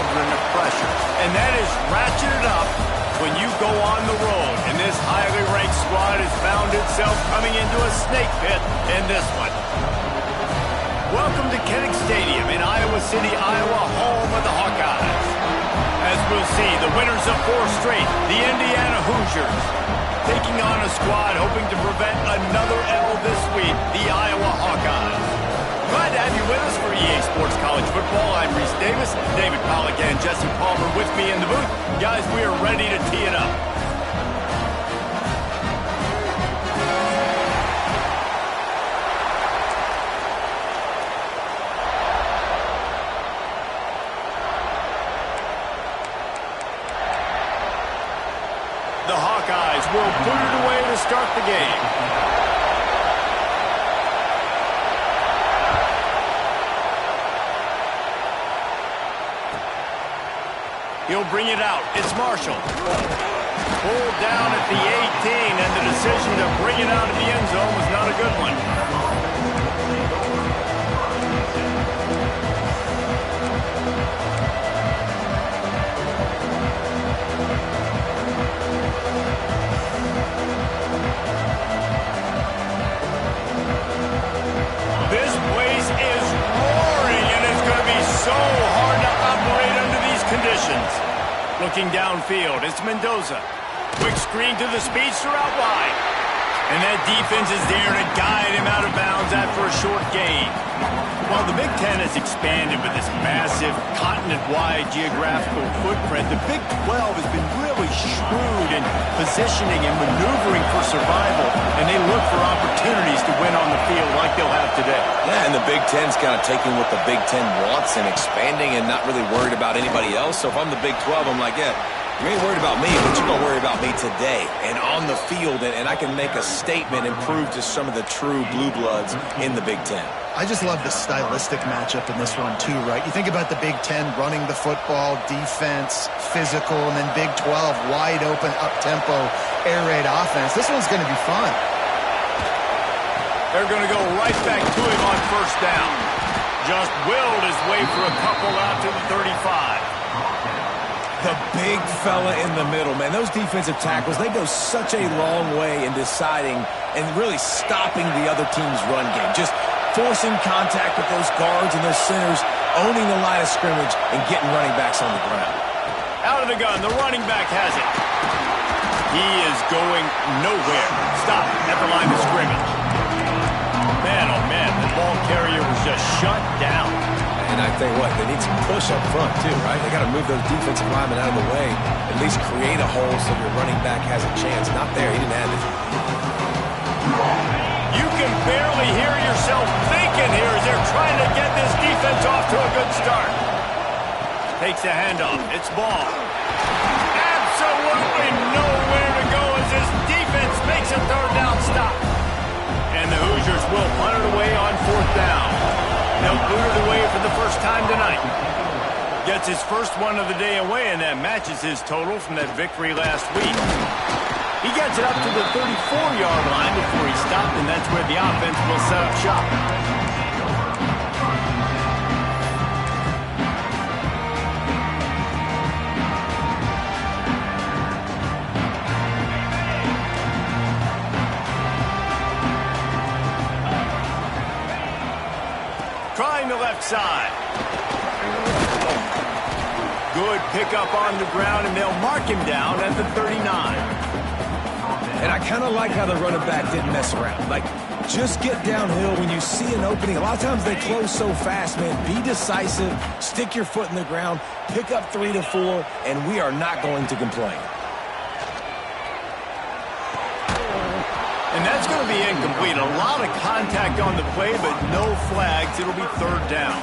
cauldron of pressure. And that is ratcheted up when you go on the road. And this highly ranked squad has found itself coming into a snake pit in this one. Welcome to Kinnick Stadium in Iowa City, Iowa, home of the Hawkeyes. As we'll see, the winners of 4 straight, the Indiana Hoosiers, taking on a squad hoping to prevent another L this week, the Iowa Hawkeyes. Glad to have you with us for EA Sports College Football. I'm Reese Davis, David Pollack and Jesse Palmer with me in the booth. Guys, we are ready to tee it up. The Hawkeyes will boot it away to start the game. He'll bring it out. It's Marshall. Pulled down at the 18, and the decision to bring it out of the end zone was not a good one. This place is roaring, and it's going to be so hard to operate under these conditions. Looking downfield, it's Mendoza. Quick screen to the speedster out wide. And that defense is there to guide him out of bounds after a short gain. While the Big Ten has expanded with this massive continent-wide geographical footprint, the Big 12 has been really shrewd in positioning and maneuvering for survival, and they look for opportunities to win on the field like they'll have today. Yeah, and the Big Ten's kind of taking what the Big Ten wants and expanding and not really worried about anybody else. So if I'm the Big 12, I'm like, yeah, you ain't worried about me, but you're going to worry about me today and on the field, and I can make a statement and prove to some of the true blue bloods in the Big Ten. I just love the stylistic matchup in this one, too, right? You think about the Big Ten running the football, defense, physical, and then Big 12, wide open, up-tempo, air raid offense. This one's going to be fun. They're going to go right back to him on first down. Just willed his way for a couple out to the 35. The big fella in the middle, man. Those defensive tackles, they go such a long way in deciding and really stopping the other team's run game. Just forcing contact with those guards and those centers, owning the line of scrimmage, and getting running backs on the ground. Out of the gun, the running back has it. He is going nowhere. Stop at the line of scrimmage. Man, oh man, the ball carrier was just shut down. And I tell you what, they need some push up front too, right? They got to move those defensive linemen out of the way, at least create a hole so your running back has a chance. Not there, he didn't have it. You can barely hear yourself thinking here as they're trying to get this defense off to a good start. Takes the handoff, it's ball. Absolutely nowhere to go as this defense makes a third down stop. And the Hoosiers will punt it away on fourth down. They'll boot it away for the first time tonight. Gets his first one of the day away, and that matches his total from that victory last week. He gets it up to the 34-yard line before he stopped, and that's where the offense will set up shop. Trying the left side. Good pickup on the ground, and they'll mark him down at the 39. And I kind of like how the running back didn't mess around. Like, just get downhill when you see an opening. A lot of times they close so fast, man. Be decisive, stick your foot in the ground, pick up 3 to 4, and we are not going to complain. And that's going to be incomplete. A lot of contact on the play, but no flags. It'll be third down.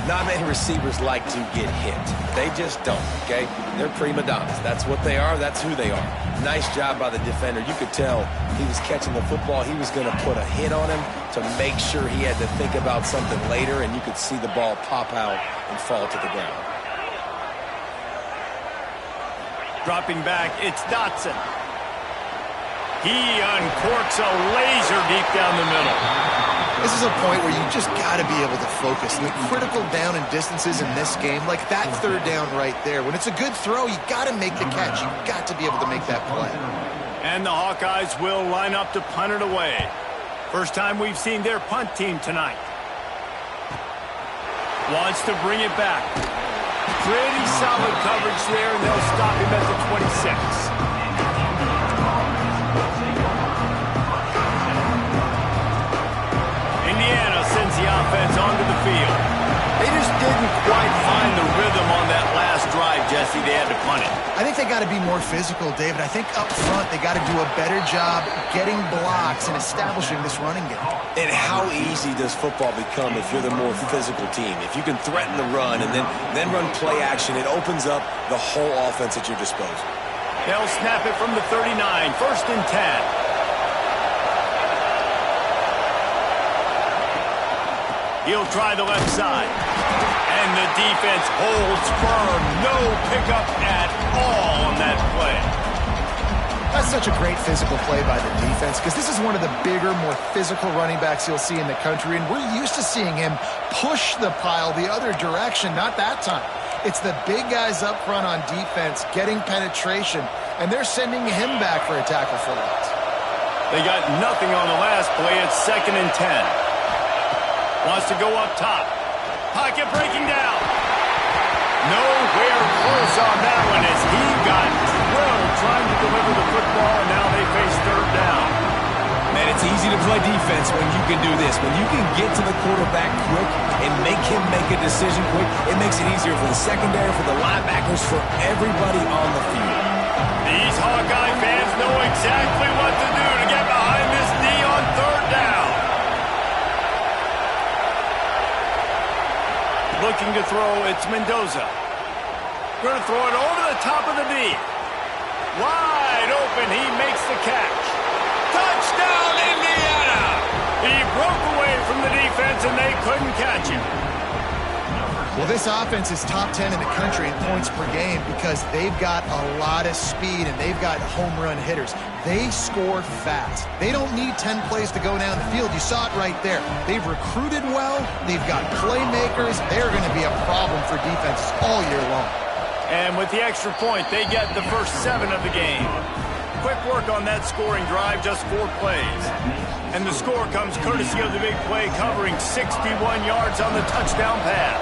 Not many receivers like to get hit. They just don't, okay? They're prima donnas. That's what they are. That's who they are. Nice job by the defender. You could tell he was catching the football. He was going to put a hit on him to make sure he had to think about something later, and you could see the ball pop out and fall to the ground. Dropping back, it's Dotson. He uncorks a laser deep down the middle. This is a point where you just got to be able to focus. The critical down and distances in this game, like that third down right there. When it's a good throw, you got to make the catch. You got to be able to make that play. And the Hawkeyes will line up to punt it away. First time we've seen their punt team tonight. Wants to bring it back. Pretty solid coverage there, and they'll stop him at the 26. Indiana sends the offense onto the field. They just didn't quite find the rhythm on that last drive, Jesse. They had to punt it. I think they got to be more physical, David. I think up front they got to do a better job getting blocks and establishing this running game. And how easy does football become if you're the more physical team? If you can threaten the run and then run play action, it opens up the whole offense at your disposal. They'll snap it from the 39, 1st and 10. He'll try the left side. And the defense holds firm. No pickup at all on that play. That's such a great physical play by the defense because this is one of the bigger, more physical running backs you'll see in the country, and we're used to seeing him push the pile the other direction. Not that time. It's the big guys up front on defense getting penetration, and they're sending him back for a tackle for loss. They got nothing on the last play. It's 2nd and 10. Wants to go up top. Pocket breaking down. Nowhere close on that one as he got drilled trying to deliver the football, and now they face 3rd down. Man, it's easy to play defense when you can do this. When you can get to the quarterback quick and make him make a decision quick, it makes it easier for the secondary, for the linebackers, for everybody on the field. These Hawkeye fans know exactly what to do to get behind this D on 3rd down. Looking to throw, it's Mendoza. Going to throw it over the top of the D. Wide open, he makes the catch. Touchdown, Indiana! He broke away from the defense, and they couldn't catch him. Well, this offense is top 10 in the country in points per game because they've got a lot of speed and they've got home run hitters. They score fast. They don't need 10 plays to go down the field. You saw it right there. They've recruited well. They've got playmakers. They're going to be a problem for defenses all year long. And with the extra point, they get the first 7 of the game. Quick work on that scoring drive, just 4 plays. And the score comes courtesy of the big play covering 61 yards on the touchdown pass.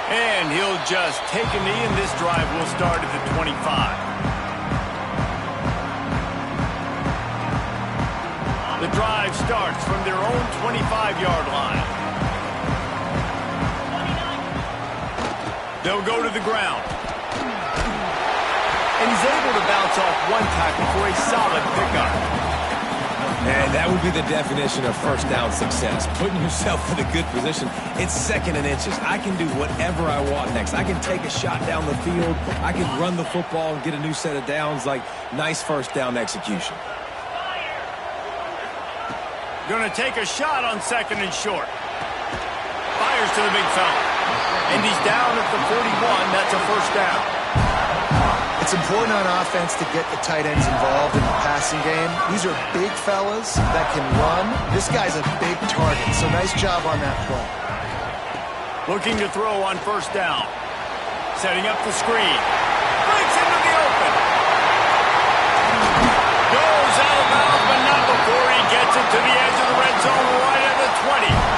And he'll just take a knee, and this drive will start at the 25. The drive starts from their own 25-yard line. They'll go to the ground. And he's able to bounce off one tackle for a solid pickup. And that would be the definition of first down success. Putting yourself in a good position. It's 2nd and inches. I can do whatever I want next. I can take a shot down the field. I can run the football and get a new set of downs. Like, nice first down execution. Going to take a shot on 2nd and short. Fires to the big fella. And he's down at the 41. That's a first down. It's important on offense to get the tight ends involved in the passing game. These are big fellas that can run. This guy's a big target, so nice job on that play. Looking to throw on 1st down. Setting up the screen. Breaks into the open. Goes out of bounds, but not before he gets it to the edge of the red zone right at the 20.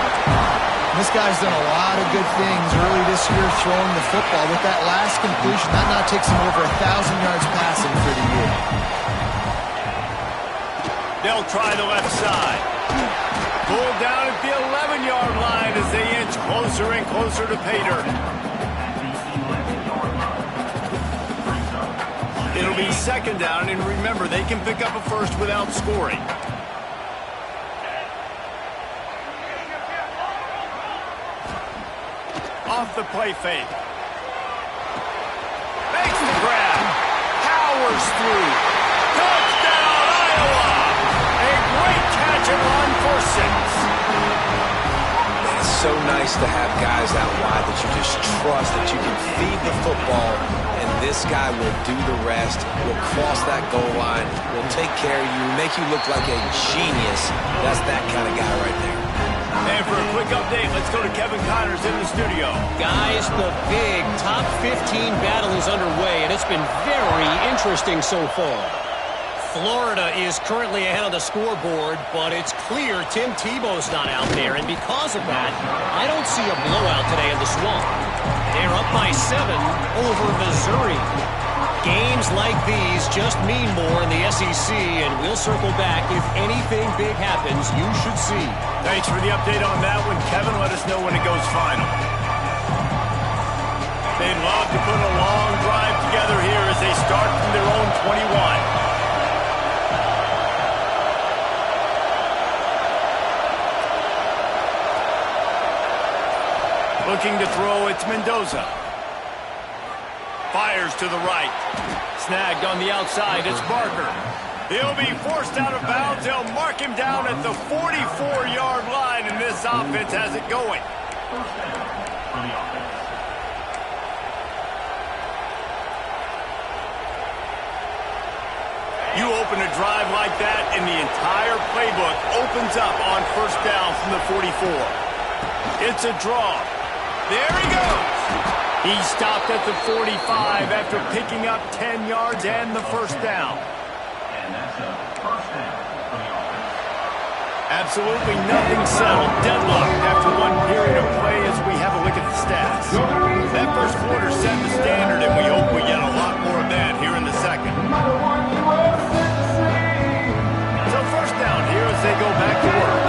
This guy's done a lot of good things early this year throwing the football. With that last completion, that now takes him over 1,000 yards passing for the year. They'll try the left side. Pulled down at the 11-yard line as they inch closer and closer to pay dirt. It'll be 2nd down, and remember, they can pick up a first without scoring. Off the play fake. Makes the grab. Powers through. Touchdown, Iowa! A great catch and run for 6. It's so nice to have guys out wide that you just trust, that you can feed the football and this guy will do the rest, will cross that goal line, will take care of you, make you look like a genius. That's that kind of guy right there. And for a quick update, let's go to Kevin Connors in the studio. Guys, the big top 15 battle is underway, and it's been very interesting so far. Florida is currently ahead on the scoreboard, but it's clear Tim Tebow's not out there, and because of that, I don't see a blowout today in the Swamp. They're up by 7 over Missouri. Games like these just mean more in the SEC, and we'll circle back. If anything big happens, you should see. Thanks for the update on that one, Kevin. Let us know when it goes final. They'd love to put a long drive together here as they start from their own 21. Looking to throw, it's Mendoza. Fires to the right. Snagged on the outside, it's Barker. He'll be forced out of bounds. They'll mark him down at the 44-yard line, and this offense has it going. You open a drive like that, and the entire playbook opens up on first down from the 44. It's a draw. There he goes. He stopped at the 45 after picking up 10 yards and the first down. Absolutely nothing settled. Deadlocked after one period of play as we have a look at the stats. That first quarter set the standard, and we hope we get a lot more of that here in the second. So first down here as they go back to work.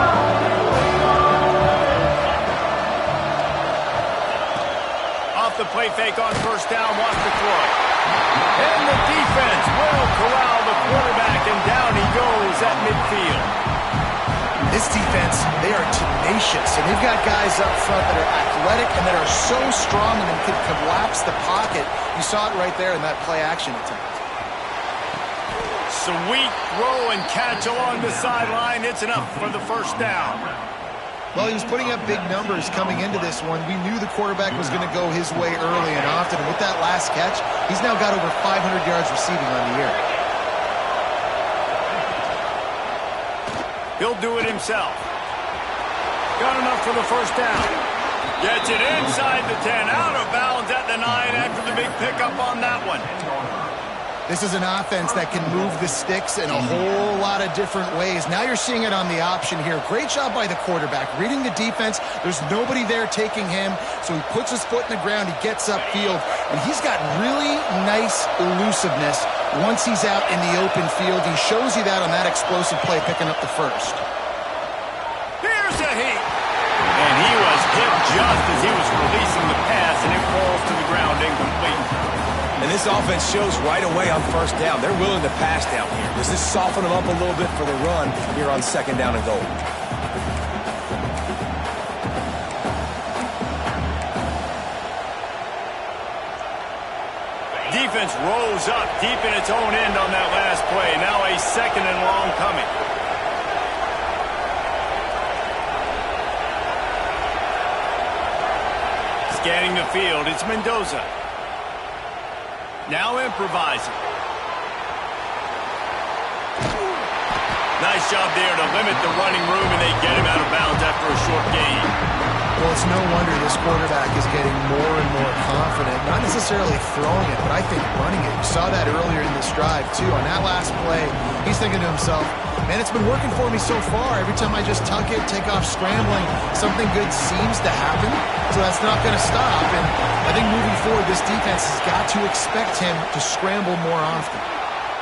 The play fake on first down, wants to throw. And the defense will corral the quarterback, and down he goes at midfield. This defense, they are tenacious, and they've got guys up front that are athletic and that are so strong and can collapse the pocket. You saw it right there in that play action attempt. Sweet throw and catch along the sideline. It's enough for the first down. Well, he was putting up big numbers coming into this one. We knew the quarterback was going to go his way early and often. And with that last catch, he's now got over 500 yards receiving on the year. He'll do it himself. Got enough for the first down. Gets it inside the 10, out of bounds at the 9 after the big pickup on that one. This is an offense that can move the sticks in a whole lot of different ways. Now you're seeing it on the option here. Great job by the quarterback. Reading the defense, there's nobody there taking him, so he puts his foot in the ground, he gets upfield, and he's got really nice elusiveness once he's out in the open field. He shows you that on that explosive play, picking up the first. Here's a heat. And he was hit just as he was releasing the pass, and it falls to the ground incomplete. And this offense shows right away on first down. They're willing to pass down here. Does this soften them up a little bit for the run here on second down and goal? Defense rose up deep in its own end on that last play. Now a second and long coming. Scanning the field, it's Mendoza. Now improvising. Nice job there to limit the running room, and they get him out of bounds after a short gain. Well, it's no wonder this quarterback is getting more and more confident. Not necessarily throwing it, but I think running it. You saw that earlier in this drive, too. On that last play, he's thinking to himself, man, it's been working for me so far. Every time I just tuck it, take off scrambling, something good seems to happen. So that's not going to stop. And I think moving forward, this defense has got to expect him to scramble more often.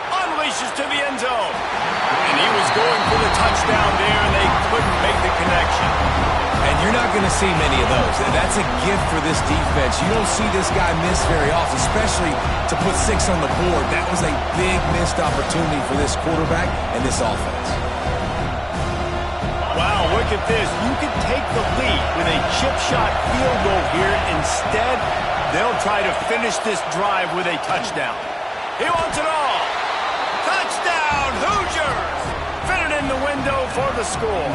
Unleashes to the end zone. And he was going for the touchdown there, and they couldn't make the connection. And you're not going to see many of those. That's a gift for this defense. You don't see this guy miss very often, especially to put 6 on the board. That was a big missed opportunity for this quarterback and this offense. Wow, look at this. You could take the lead with a chip shot field goal here. Instead, they'll try to finish this drive with a touchdown. He wants it all. Touchdown, Hoosiers! Fit it in the window for the score.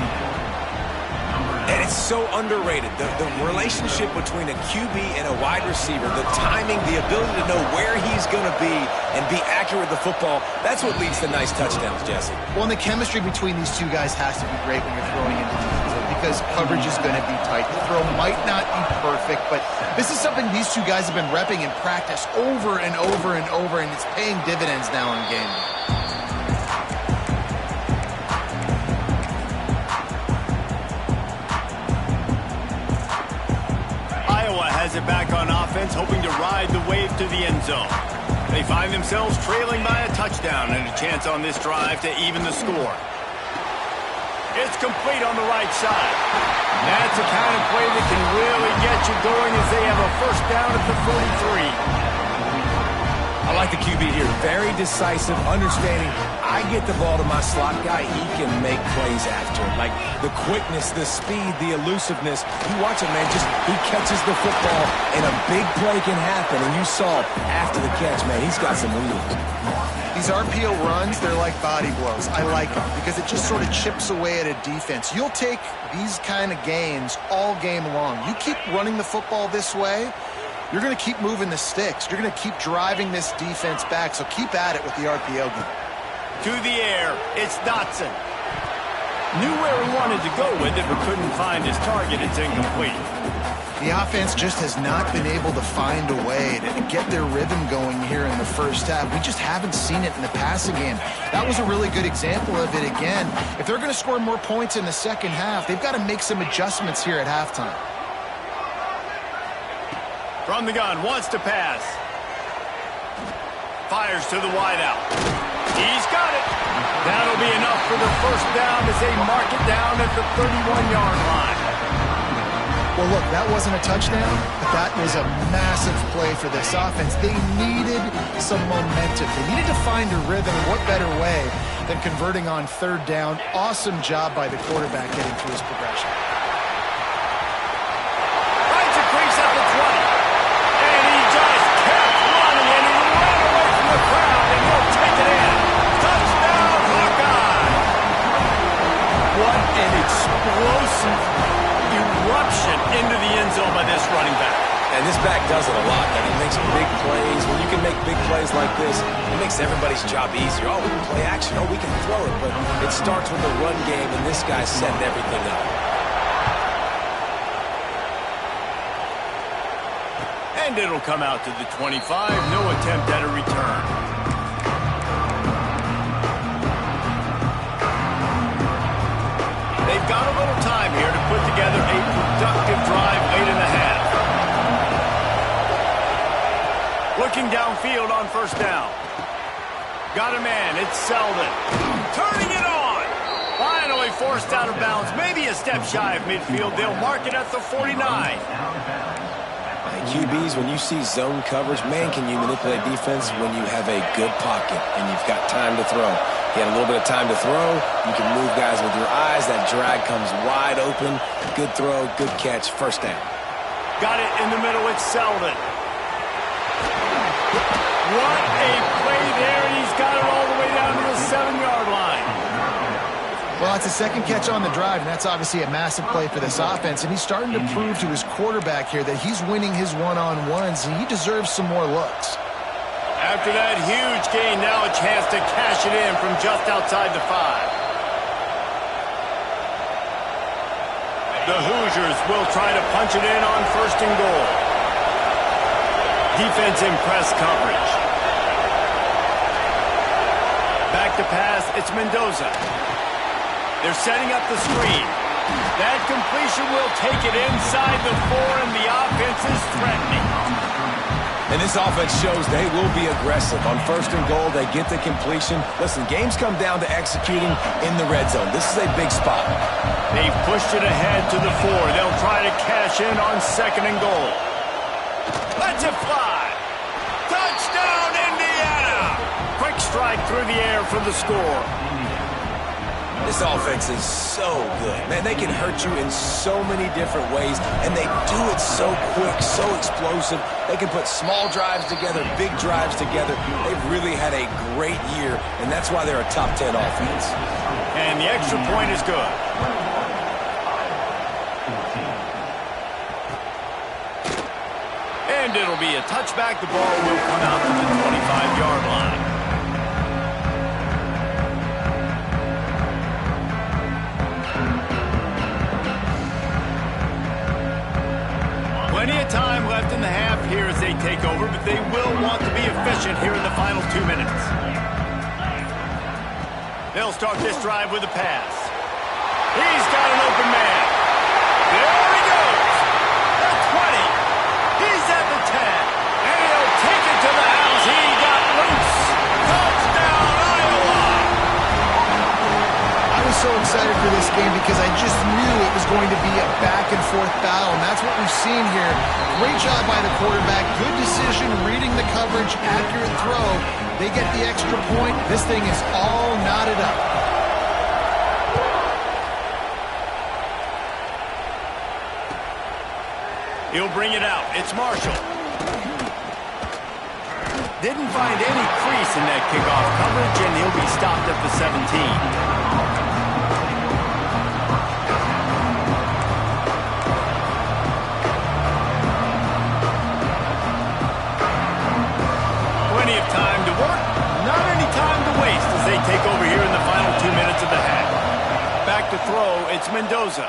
And it's so underrated. The relationship between a QB and a wide receiver, the timing, the ability to know where he's going to be and be accurate with the football, that's what leads to nice touchdowns, Jesse. Well, and the chemistry between these two guys has to be great when you're throwing into the end zone because coverage is going to be tight. The throw might not be perfect, but this is something these two guys have been repping in practice over and over and over, and it's paying dividends now in game. It back on offense, hoping to ride the wave to the end zone. They find themselves trailing by a touchdown and a chance on this drive to even the score. It's complete on the right side. That's the kind of play that can really get you going as they have a first down at the 43. I like the QB here. Very decisive, understanding. I get the ball to my slot guy, he can make plays after it. Like the quickness, the speed, the elusiveness. You watch it, man, he catches the football and a big play can happen. And you saw after the catch, man, he's got some wheels. These RPO runs, they're like body blows. I like them because it just sort of chips away at a defense. You'll take these kind of gains all game long. You keep running the football this way, you're going to keep moving the sticks. You're going to keep driving this defense back, so keep at it with the RPO game. To the air, it's Dotson. Knew where he wanted to go with it, but couldn't find his target. It's incomplete. The offense just has not been able to find a way to get their rhythm going here in the first half. We just haven't seen it in the passing game. That was a really good example of it again. If they're going to score more points in the second half, they've got to make some adjustments here at halftime. From the gun, wants to pass. Fires to the wideout. He's got it. That'll be enough for the first down as they mark it down at the 31-yard line. Well, look, that wasn't a touchdown, but that was a massive play for this offense. They needed some momentum. They needed to find a rhythm. What better way than converting on third down? Awesome job by the quarterback getting through his progression. Finds a crease at the 20. And he just kept running, and he ran away from the crowd, and he'll take it in. Touchdown, Hawkeye! What an explosive eruption into the end zone by this running back. And this back does it a lot, man. He makes big plays. When you can make big plays like this, it makes everybody's job easier. Oh, we can play action. Oh, we can throw it. But it starts with the run game, and this guy's setting everything up. And it'll come out to the 25. No attempt at a return. They've got a little time here to put together a productive drive late in the half. Looking downfield on first down. Got a man. It's Selden. Turning it on. Finally forced out of bounds. Maybe a step shy of midfield. They'll mark it at the 49. QBs, when you see zone coverage, man, can you manipulate defense when you have a good pocket and you've got time to throw. You had a little bit of time to throw. You can move guys with your eyes. That drag comes wide open. Good throw, good catch, first down. Got it in the middle. It's Selden. What a play there, and he's got it all the way down to the 7-yard line. Well, it's a second catch on the drive, and that's obviously a massive play for this offense. And he's starting to prove to his quarterback here that he's winning his one-on-ones, and he deserves some more looks. After that huge gain, now a chance to cash it in from just outside the 5. The Hoosiers will try to punch it in on first and goal. Defense in press coverage. Back to pass, it's Mendoza. They're setting up the screen. That completion will take it inside the 4, and the offense is threatening. And this offense shows they will be aggressive. On first and goal, they get the completion. Listen, games come down to executing in the red zone. This is a big spot. They've pushed it ahead to the 4. They'll try to cash in on second and goal. Let's it fly. Touchdown, Indiana. Quick strike through the air for the score. This offense is so good. Man, they can hurt you in so many different ways, and they do it so quick, so explosive. They can put small drives together, big drives together. They've really had a great year, and that's why they're a top 10 offense. And the extra point is good. And it'll be a touchback. The ball will come out to the 25-yard line. Plenty of time left in the half here as they take over, but they will want to be efficient here in the final 2 minutes. They'll start this drive with a pass. He's got an open man. There he goes. The 20. He's at the 10. And he'll take it to the house. He got loose. Touchdown, Iowa. I was so excited for this game because I just knew it was going to be a back-and-forth battle, and that's what we've seen here. Great job by the quarterback. Good decision, reading the coverage, accurate throw. They get the extra point. This thing is all knotted up. He'll bring it out. It's Marshall. Didn't find any crease in that kickoff coverage, and he'll be stopped at the 17. Plenty of time to work, not any time to waste as they take over here in the final 2 minutes of the half. Back to throw, it's Mendoza.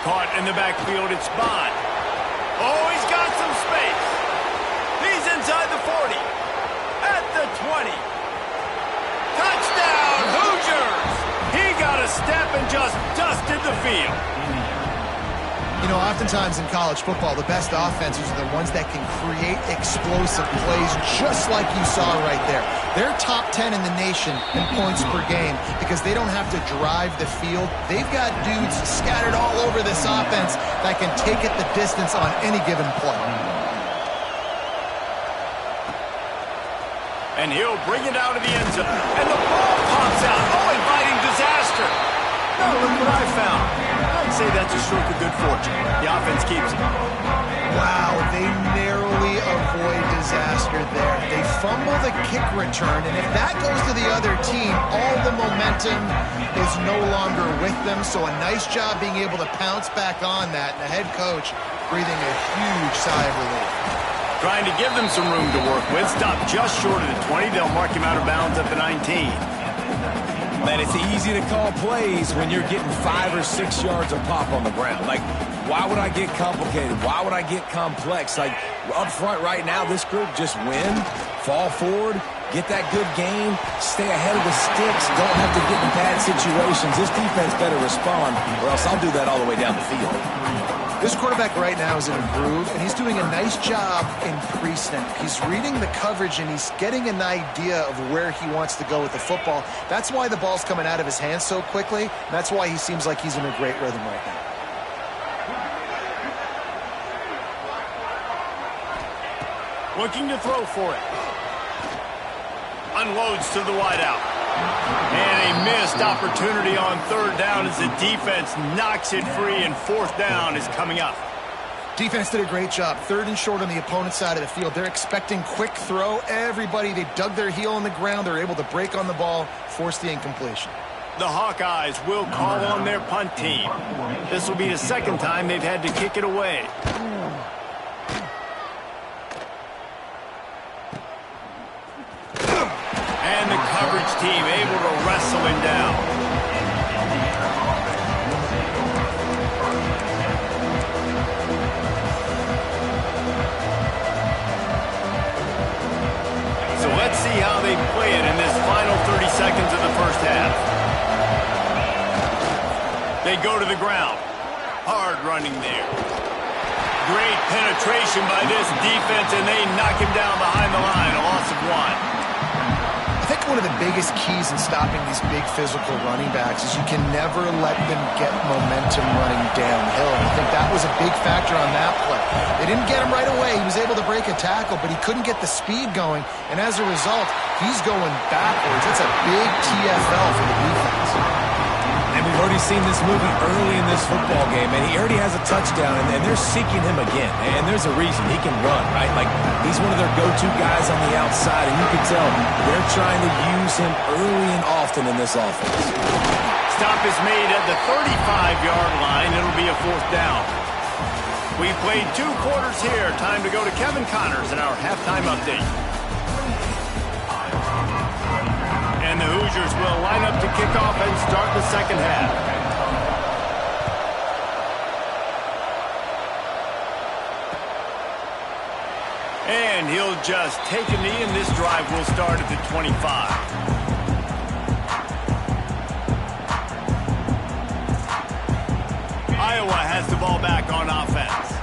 Caught in the backfield, it's Bond. Oh, he's got some space. He's inside the 40. At the 20. Touchdown, Hoosiers! He got a step and just dusted the field. You know, oftentimes in college football, the best offenses are the ones that can create explosive plays just like you saw right there. They're top 10 in the nation in points per game because they don't have to drive the field. They've got dudes scattered all over this offense that can take it the distance on any given play. And he'll bring it out of the end zone. And the ball pops out. Oh, inviting disaster. No, look what I found. I'd say that's a stroke of good fortune. The offense keeps it. Wow, they narrowly avoid disaster there. They fumble the kick return, and if that goes to the other team, all the momentum is no longer with them. So a nice job being able to pounce back on that, and the head coach breathing a huge sigh of relief. Trying to give them some room to work with. Stop just short of the 20. They'll mark him out of bounds at the 19. Man, it's easy to call plays when you're getting 5 or 6 yards of pop on the ground. Like, why would I get complicated? Why would I get complex? Like, up front right now, this group just win, fall forward, get that good game, stay ahead of the sticks, don't have to get in bad situations. This defense better respond, or else I'll do that all the way down the field. This quarterback right now is in a groove, and he's doing a nice job in pre-snap. He's reading the coverage, and he's getting an idea of where he wants to go with the football. That's why the ball's coming out of his hands so quickly. That's why he seems like he's in a great rhythm right now. Looking to throw for it. Unloads to the wideout. And a missed opportunity on third down as the defense knocks it free, and fourth down is coming up. Defense did a great job. Third and short on the opponent's side of the field. They're expecting quick throw. Everybody, they dug their heel in the ground. They're able to break on the ball, force the incompletion. The Hawkeyes will call on their punt team. This will be the second time they've had to kick it away. And the coverage team able to wrestle him down. So let's see how they play it in this final 30 seconds of the first half. They go to the ground. Hard running there. Great penetration by this defense, and they knock him down behind the line. A loss of 1. I think one of the biggest keys in stopping these big physical running backs is you can never let them get momentum running downhill. And I think that was a big factor on that play. They didn't get him right away. He was able to break a tackle, but he couldn't get the speed going. And as a result, he's going backwards. That's a big TFL for the defense. And we've already seen this movie early in this football game, and he already has a touchdown, and they're seeking him again. And there's a reason. He can run, right? Like, he's one of their go-to guys on the outside, and you can tell they're trying to use him early and often in this offense. Stop is made at the 35-yard line. It'll be a fourth down. We played 2 quarters here. Time to go to Kevin Connors in our halftime update. And the Hoosiers will line up to kick off and start the second half. And he'll just take a knee, and this drive will start at the 25. Iowa has the ball back on offense.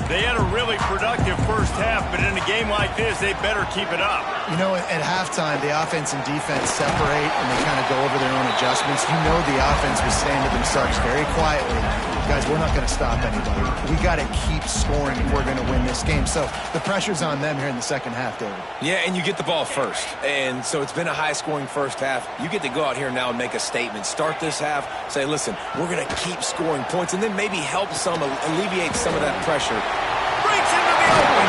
They had a really productive first half, but in a game like this, they better keep it up. You know, at halftime, the offense and defense separate, and they kind of go over their own adjustments. You know the offense was saying to themselves very quietly, guys, we're not going to stop anybody. We got to keep scoring if we're going to win this game. So the pressure's on them here in the second half, David. Yeah, and you get the ball first. And so it's been a high-scoring first half. You get to go out here now and make a statement. Start this half, say, listen, we're going to keep scoring points, and then maybe help some, alleviate some of that pressure. Breaks into the open.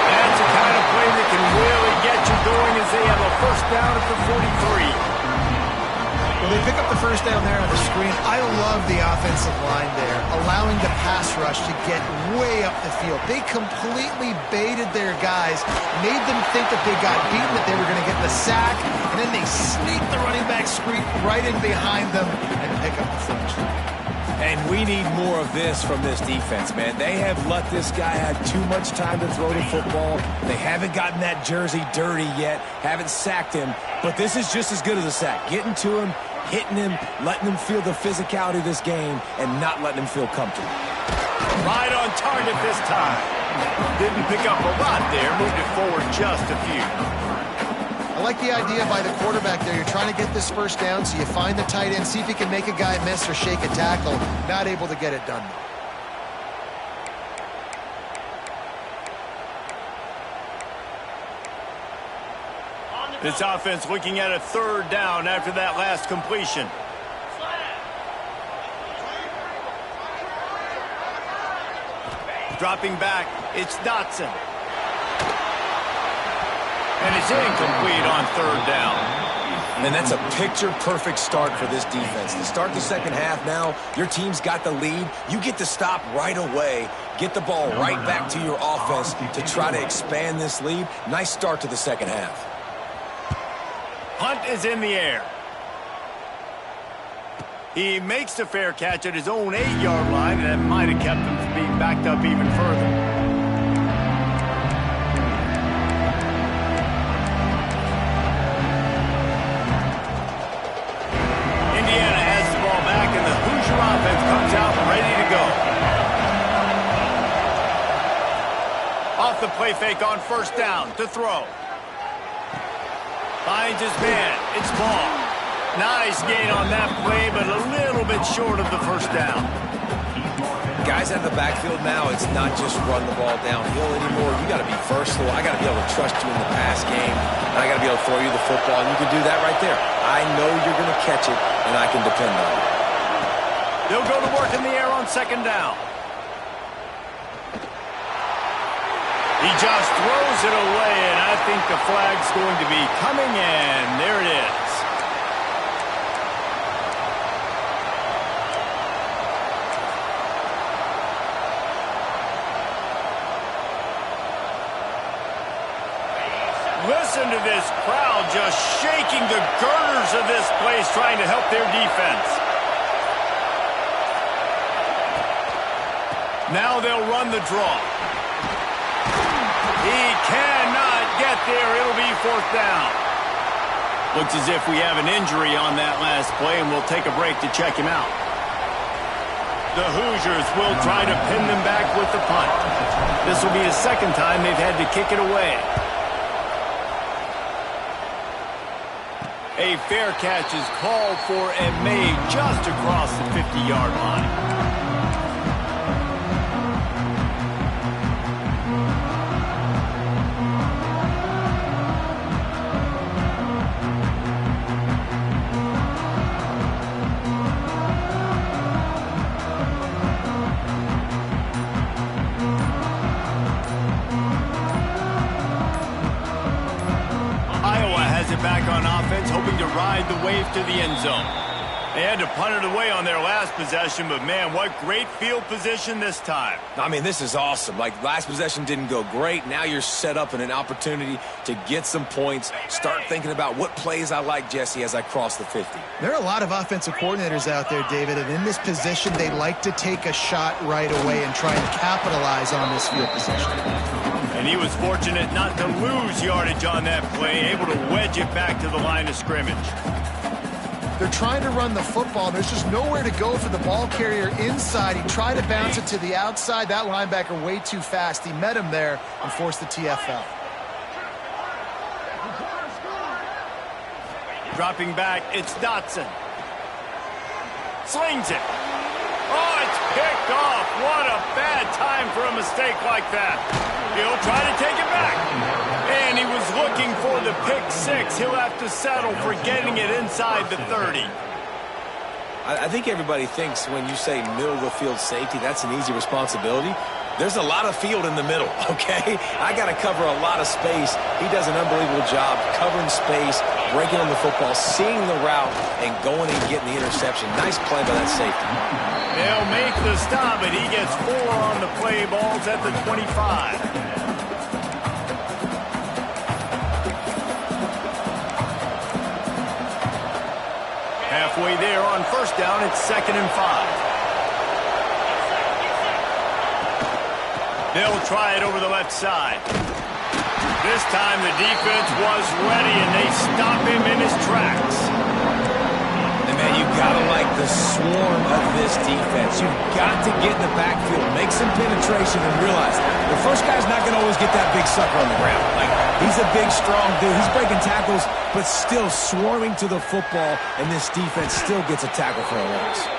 That's the kind of play that can really get you going as they have a first down at the 43. Well, they pick up the first down there on the screen. I love the offensive line there, allowing the pass rush to get way up the field. They completely baited their guys, made them think that they got beaten, that they were going to get the sack, and then they sneak the running back screen right in behind them and pick up the first. And we need more of this from this defense, man. They have let this guy have too much time to throw the football. They haven't gotten that jersey dirty yet, haven't sacked him, but this is just as good as a sack. Getting to him, hitting him, letting him feel the physicality of this game, and not letting him feel comfortable. Right on target this time. Didn't pick up a lot there, moved it forward just a few. I like the idea by the quarterback there. You're trying to get this first down, so you find the tight end, see if you can make a guy miss or shake a tackle. Not able to get it done. This offense looking at a third down after that last completion. Dropping back, it's Dotson. And it's incomplete on third down. And that's a picture-perfect start for this defense. To start the second half now, your team's got the lead. You get to stop right away, get the ball right back to your offense to try to expand this lead. Nice start to the second half. Hunt is in the air. He makes the fair catch at his own 8-yard line, and that might have kept him from being backed up even further. Offense comes out ready to go. Off the play fake on first down to throw. Finds his man. It's ball. Nice gain on that play, but a little bit short of the first down. Guys out of the backfield now, it's not just run the ball downhill anymore. You got to be versatile. I got to be able to trust you in the pass game, and I got to be able to throw you the football, and you can do that right there. I know you're going to catch it, and I can depend on it. They'll go to work in the air on second down. He just throws it away, and I think the flag's going to be coming in. There it is. Listen to this crowd just shaking the girders of this place, trying to help their defense. Now they'll run the draw. He cannot get there. It'll be fourth down. Looks as if we have an injury on that last play, and we'll take a break to check him out. The Hoosiers will try to pin them back with the punt. This will be the second time they've had to kick it away. A fair catch is called for and made just across the 50-yard line. Back on offense, hoping to ride the wave to the end zone. They had to punt it away on their last possession, but, man, what great field position this time. I mean, this is awesome. Like, last possession didn't go great. Now you're set up in an opportunity to get some points. Start thinking about what plays I like, Jesse, as I cross the 50. There are a lot of offensive coordinators out there, David, and in this position, they like to take a shot right away and try and capitalize on this field position. And he was fortunate not to lose yardage on that play, able to wedge it back to the line of scrimmage. They're trying to run the football. There's just nowhere to go for the ball carrier inside. He tried to bounce it to the outside. That linebacker way too fast. He met him there and forced the TFL. Dropping back, it's Dotson. Slings it. Oh, it's picked off. What a bad time for a mistake like that. He'll try to take it back. And he was looking for the pick six. He'll have to settle for getting it inside the 30. I think everybody thinks when you say middle of the field safety, that's an easy responsibility. There's a lot of field in the middle, okay? I got to cover a lot of space. He does an unbelievable job covering space, breaking on the football, seeing the route, and going and getting the interception. Nice play by that safety. They'll make the stop, and he gets 4 on the play. Balls at the 25. Halfway there on first down, it's 2nd and 5. They'll try it over the left side. This time the defense was ready, and they stop him in his tracks. And, man, you got to like the swarm of this defense. You've got to get in the backfield, make some penetration, and realize the first guy's not going to always get that big sucker on the ground. Like, he's a big, strong dude. He's breaking tackles, but still swarming to the football, and this defense still gets a tackle for a loss.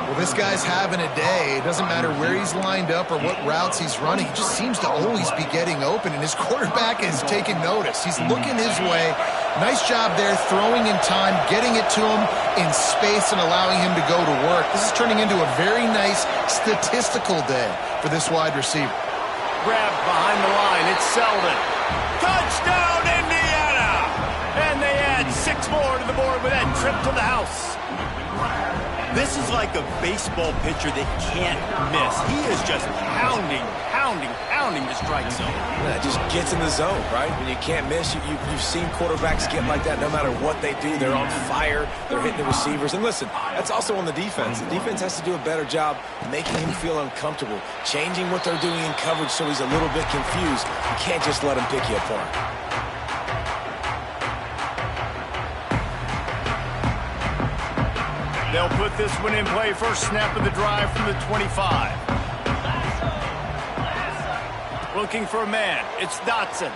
Well, this guy's having a day. It doesn't matter where he's lined up or what routes he's running. He just seems to always be getting open, and his quarterback is taking notice. He's looking his way. Nice job there, throwing in time, getting it to him in space and allowing him to go to work. This is turning into a very nice statistical day for this wide receiver. Grabbed behind the line. It's Selden. Touchdown, Indiana! And they add 6 more to the board with that trip to the house. This is like a baseball pitcher that can't miss. He is just pounding the strike zone. Yeah, it just gets in the zone, right? When you can't miss, you've seen quarterbacks get like that no matter what they do. They're on fire. They're hitting the receivers. And listen, that's also on the defense. The defense has to do a better job making him feel uncomfortable, changing what they're doing in coverage so he's a little bit confused. You can't just let him pick you apart. They'll put this one in play. First snap of the drive from the 25. Looking for a man. It's Dotson.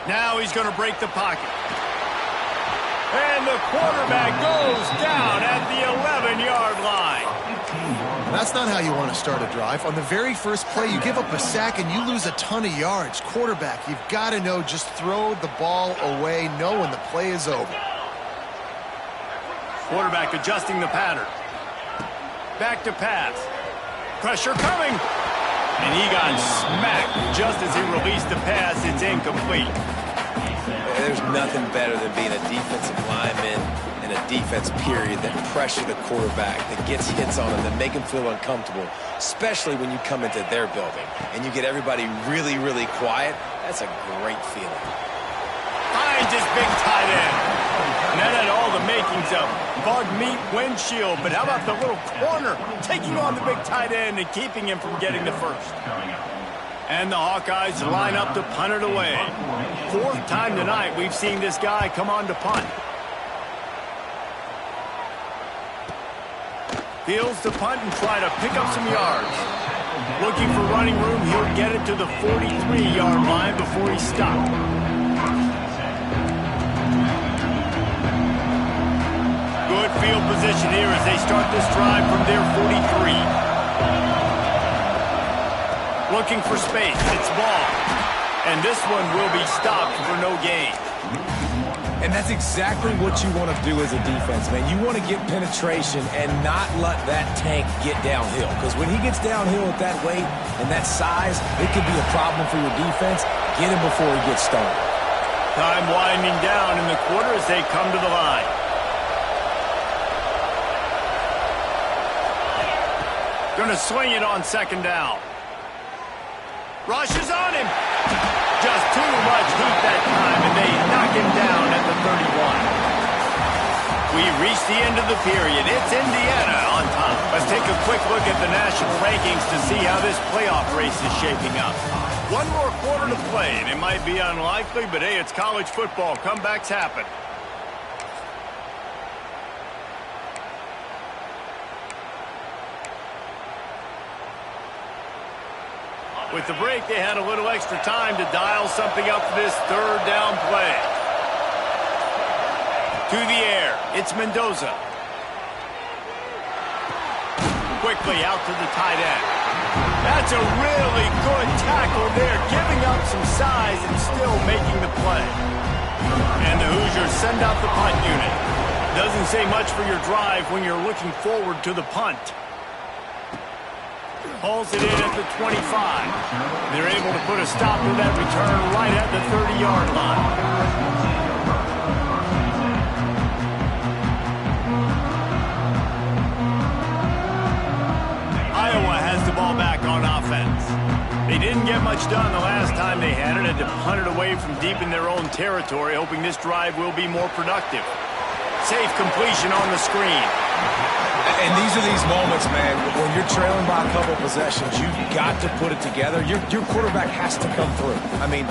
Now he's going to break the pocket. And the quarterback goes down at the 11-yard line. That's not how you want to start a drive. On the very first play, you give up a sack and you lose a ton of yards. Quarterback, you've got to know, just throw the ball away, know when the play is over. Quarterback adjusting the pattern. Back to pass. Pressure coming. And he got smacked just as he released the pass. It's incomplete. There's nothing better than being a defensive lineman and a defense period that pressure the quarterback, that gets hits on him, that make him feel uncomfortable, especially when you come into their building and you get everybody really, really quiet. That's a great feeling. Finds his big tight end. And that had all the makings of bug meat windshield. But how about the little corner taking on the big tight end and keeping him from getting the first? And the Hawkeyes line up to punt it away. 4th time tonight we've seen this guy come on to punt. Fields to punt and try to pick up some yards. Looking for running room, he'll get it to the 43-yard line before he's stopped. Good field position here as they start this drive from their 43. Looking for space. It's ball. And this one will be stopped for no gain. And that's exactly what you want to do as a defense, man. You want to get penetration and not let that tank get downhill. Because when he gets downhill at that weight and that size, it could be a problem for your defense. Get him before he gets started. Time winding down in the quarter as they come to the line. Gonna swing it on second down. Rushes on him. Just too much heat that time, and they knock him down at the 31. We reached the end of the period. It's Indiana on top. Let's take a quick look at the national rankings to see how this playoff race is shaping up. One more quarter to play, and it might be unlikely, but hey, it's college football. Comebacks happen. With the break, they had a little extra time to dial something up for this third down play. To the air, it's Mendoza. Quickly out to the tight end. That's a really good tackle there, giving up some size and still making the play. And the Hoosiers send out the punt unit. Doesn't say much for your drive when you're looking forward to the punt. Hauls it in at the 25. They're able to put a stop to that return right at the 30-yard line. Iowa has the ball back on offense. They didn't get much done the last time they had it. Had to punt it away from deep in their own territory, hoping this drive will be more productive. Safe completion on the screen. And these are these moments, man, when you're trailing by a couple possessions, you've got to put it together. Your quarterback has to come through. I mean,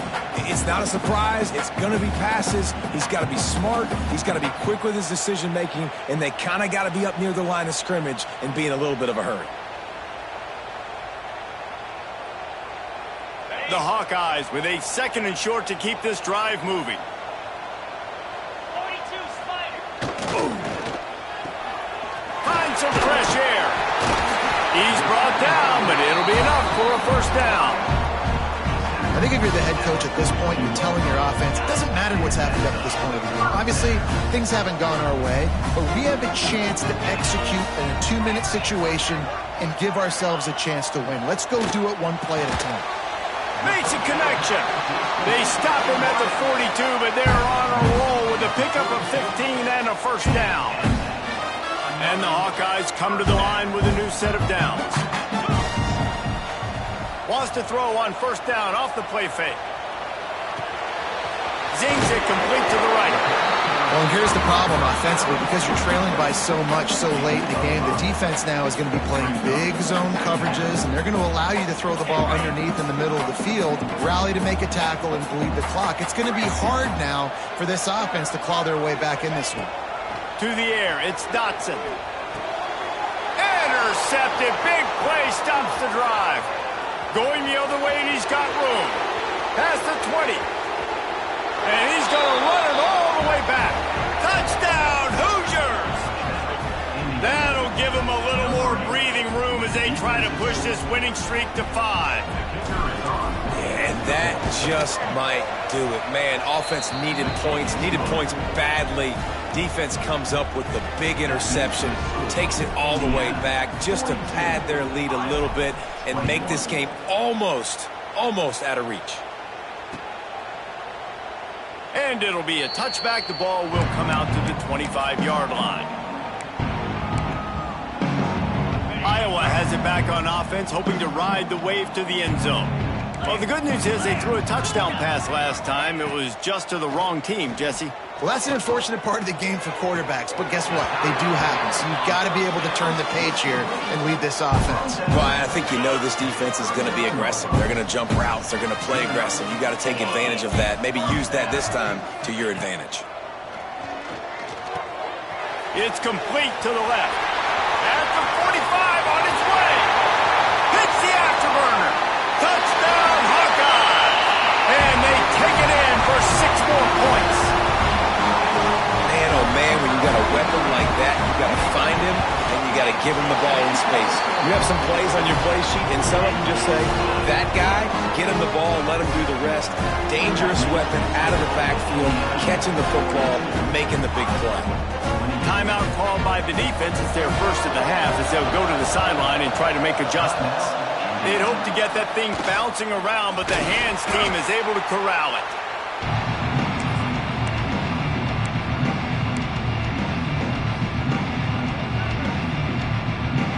it's not a surprise. It's going to be passes. He's got to be smart. He's got to be quick with his decision-making, and they kind of got to be up near the line of scrimmage and be in a little bit of a hurry. The Hawkeyes with a second and short to keep this drive moving. Some fresh air. He's brought down, but it'll be enough for a first down. I think if you're the head coach at this point, you're telling your offense, it doesn't matter what's happened up at this point of the game. Obviously, things haven't gone our way, but we have a chance to execute in a 2-minute situation and give ourselves a chance to win. Let's go do it one play at a time. Makes a connection. They stop him at the 42, but they're on a roll with a pickup of 15 and a first down. And the Hawkeyes come to the line with a new set of downs. Wants to throw on first down off the play fake. Zings it complete to the right. Well, here's the problem offensively. Because you're trailing by so much so late in the game, the defense now is going to be playing big zone coverages, and they're going to allow you to throw the ball underneath in the middle of the field, rally to make a tackle, and bleed the clock. It's going to be hard now for this offense to claw their way back in this one. To the air, it's Dotson. Intercepted, big play, stops the drive. Going the other way, and he's got room. Past the 20. And he's going to run it all the way back. Touchdown, Hoosiers! That'll give him a little more breathing room as they try to push this winning streak to 5. And that just might do it. Man, offense needed points badly. Defense comes up with the big interception, takes it all the way back just to pad their lead a little bit and make this game almost out of reach. And it'll be a touchback. The ball will come out to the 25-yard line. Iowa has it back on offense, hoping to ride the wave to the end zone. Well, the good news is they threw a touchdown pass last time. It was just to the wrong team, Jesse. Well, that's an unfortunate part of the game for quarterbacks, but guess what? They do happen, so you've got to be able to turn the page here and lead this offense. Well, I think you know this defense is going to be aggressive. They're going to jump routes. They're going to play aggressive. You've got to take advantage of that. Maybe use that this time to your advantage. It's complete to the left. At the 45 on its way. Hits the afterburner. Touchdown, Hawkeye! And they take it in for 6 more points. Man, oh man, when you got a weapon like that, you got to find him and you got to give him the ball in space. You have some plays on your play sheet, and some of them just say, that guy, get him the ball, let him do the rest. Dangerous weapon out of the backfield, catching the football, making the big play. Timeout called by the defense. It's their first of the half as they'll go to the sideline and try to make adjustments. They'd hope to get that thing bouncing around, but the hands team is able to corral it.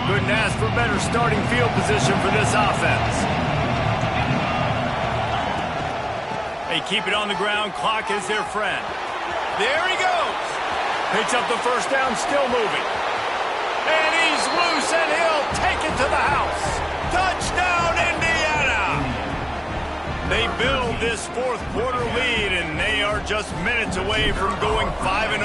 Couldn't ask for better starting field position for this offense. They keep it on the ground. Clock is their friend. There he goes. Picks up the first down, still moving. And he's loose, and he'll take it to the house. Touchdown, Indiana! They build this fourth quarter lead, and they are just minutes away from going 5-0.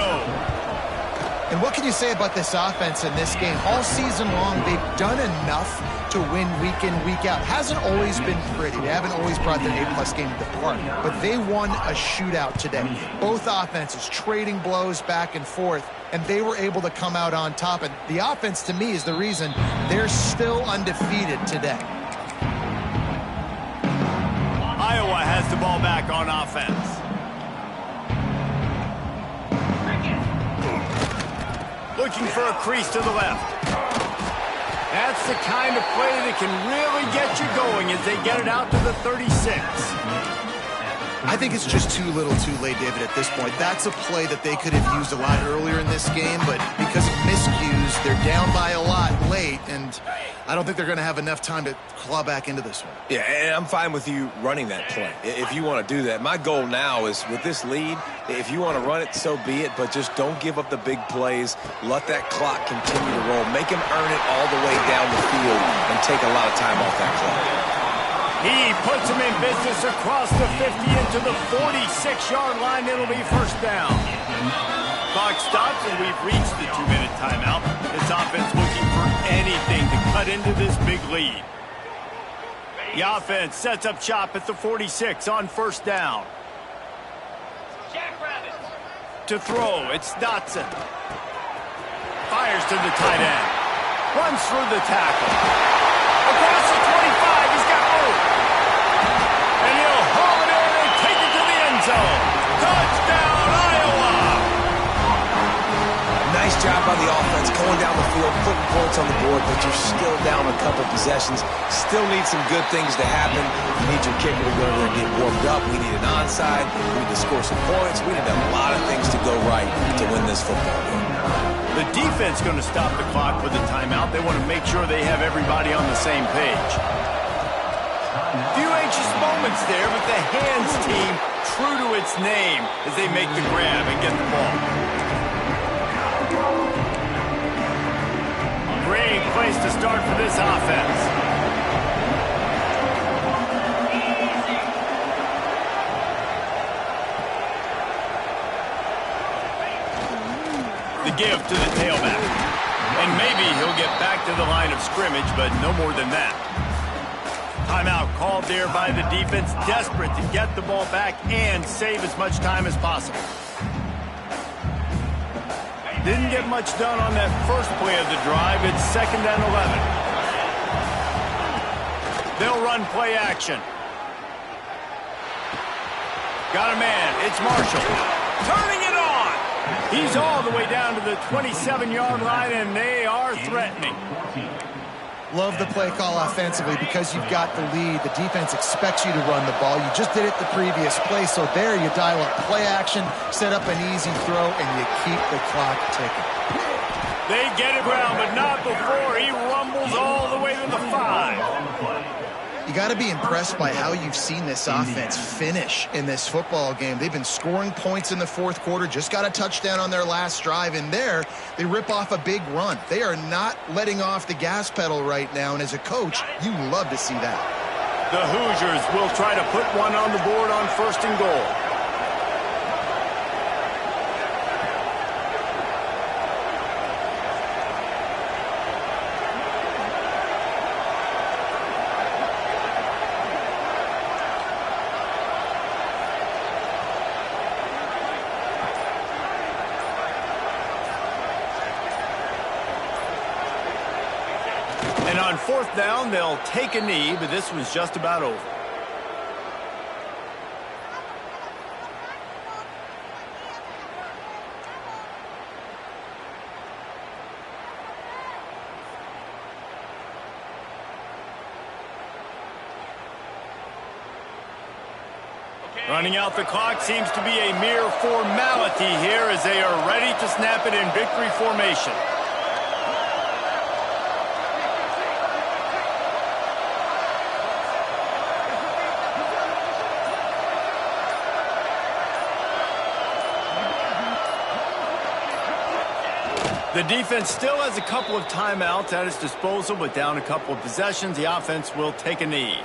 And what can you say about this offense in this game? All season long, they've done enough to win week in, week out. Hasn't always been pretty. They haven't always brought their A-plus game to the park. But they won a shootout today. Both offenses trading blows back and forth, and they were able to come out on top. And the offense, to me, is the reason they're still undefeated today. Iowa has the ball back on offense. Looking for a crease to the left. That's the kind of play that can really get you going as they get it out to the 36. I think it's just too little too late, David, at this point. That's a play that they could have used a lot earlier in this game, but because of miscues, they're down by a lot late, and I don't think they're going to have enough time to claw back into this one. Yeah, and I'm fine with you running that play if you want to do that. My goal now is with this lead, if you want to run it, so be it, but just don't give up the big plays. Let that clock continue to roll. Make him earn it all the way down the field and take a lot of time off that clock. He puts him in business across the 50 into the 46-yard line. It'll be first down. Clock stops, and we've reached the 2-minute timeout. This offense looking for anything to cut into this big lead. The offense sets up shop at the 46 on first down. To throw, it's Dotson. Fires to the tight end. Runs through the tackle. Across the 25, he's got room. And he'll haul it in and take it to the end zone. Touchdown, Iowa! Nice job by the offense going down the field, putting points on the board, but you're still down a couple possessions. Still need some good things to happen. You need your kicker to go over and get warmed up. We need an onside. We need to score some points. We need a lot of things to go right to win this football game. The defense going to stop the clock with a timeout. They want to make sure they have everybody on the same page. Few anxious moments there, but the hands team true to its name as they make the grab and get the ball. Great place to start for this offense. The give to the tailback. And maybe he'll get back to the line of scrimmage, but no more than that. Timeout called there by the defense, desperate to get the ball back and save as much time as possible. Didn't get much done on that first play of the drive. It's 2nd and 11. They'll run play action. Got a man. It's Marshall. Turning it on. He's all the way down to the 27-yard line, and they are threatening. Love the play call offensively because you've got the lead. The defense expects you to run the ball. You just did it the previous play, so there you dial up play action, set up an easy throw, and you keep the clock ticking. They get it round, but not before he rumbles all the way to the 5. You got to be impressed by how you've seen this offense finish in this football game. They've been scoring points in the fourth quarter, just got a touchdown on their last drive, and there they rip off a big run. They are not letting off the gas pedal right now, and as a coach, you love to see that. The Hoosiers will try to put one on the board on 1st and goal. And on 4th down, they'll take a knee, but this one's just about over. Running out the clock seems to be a mere formality here as they are ready to snap it in victory formation. The defense still has a couple of timeouts at its disposal, but down a couple of possessions, the offense will take a knee.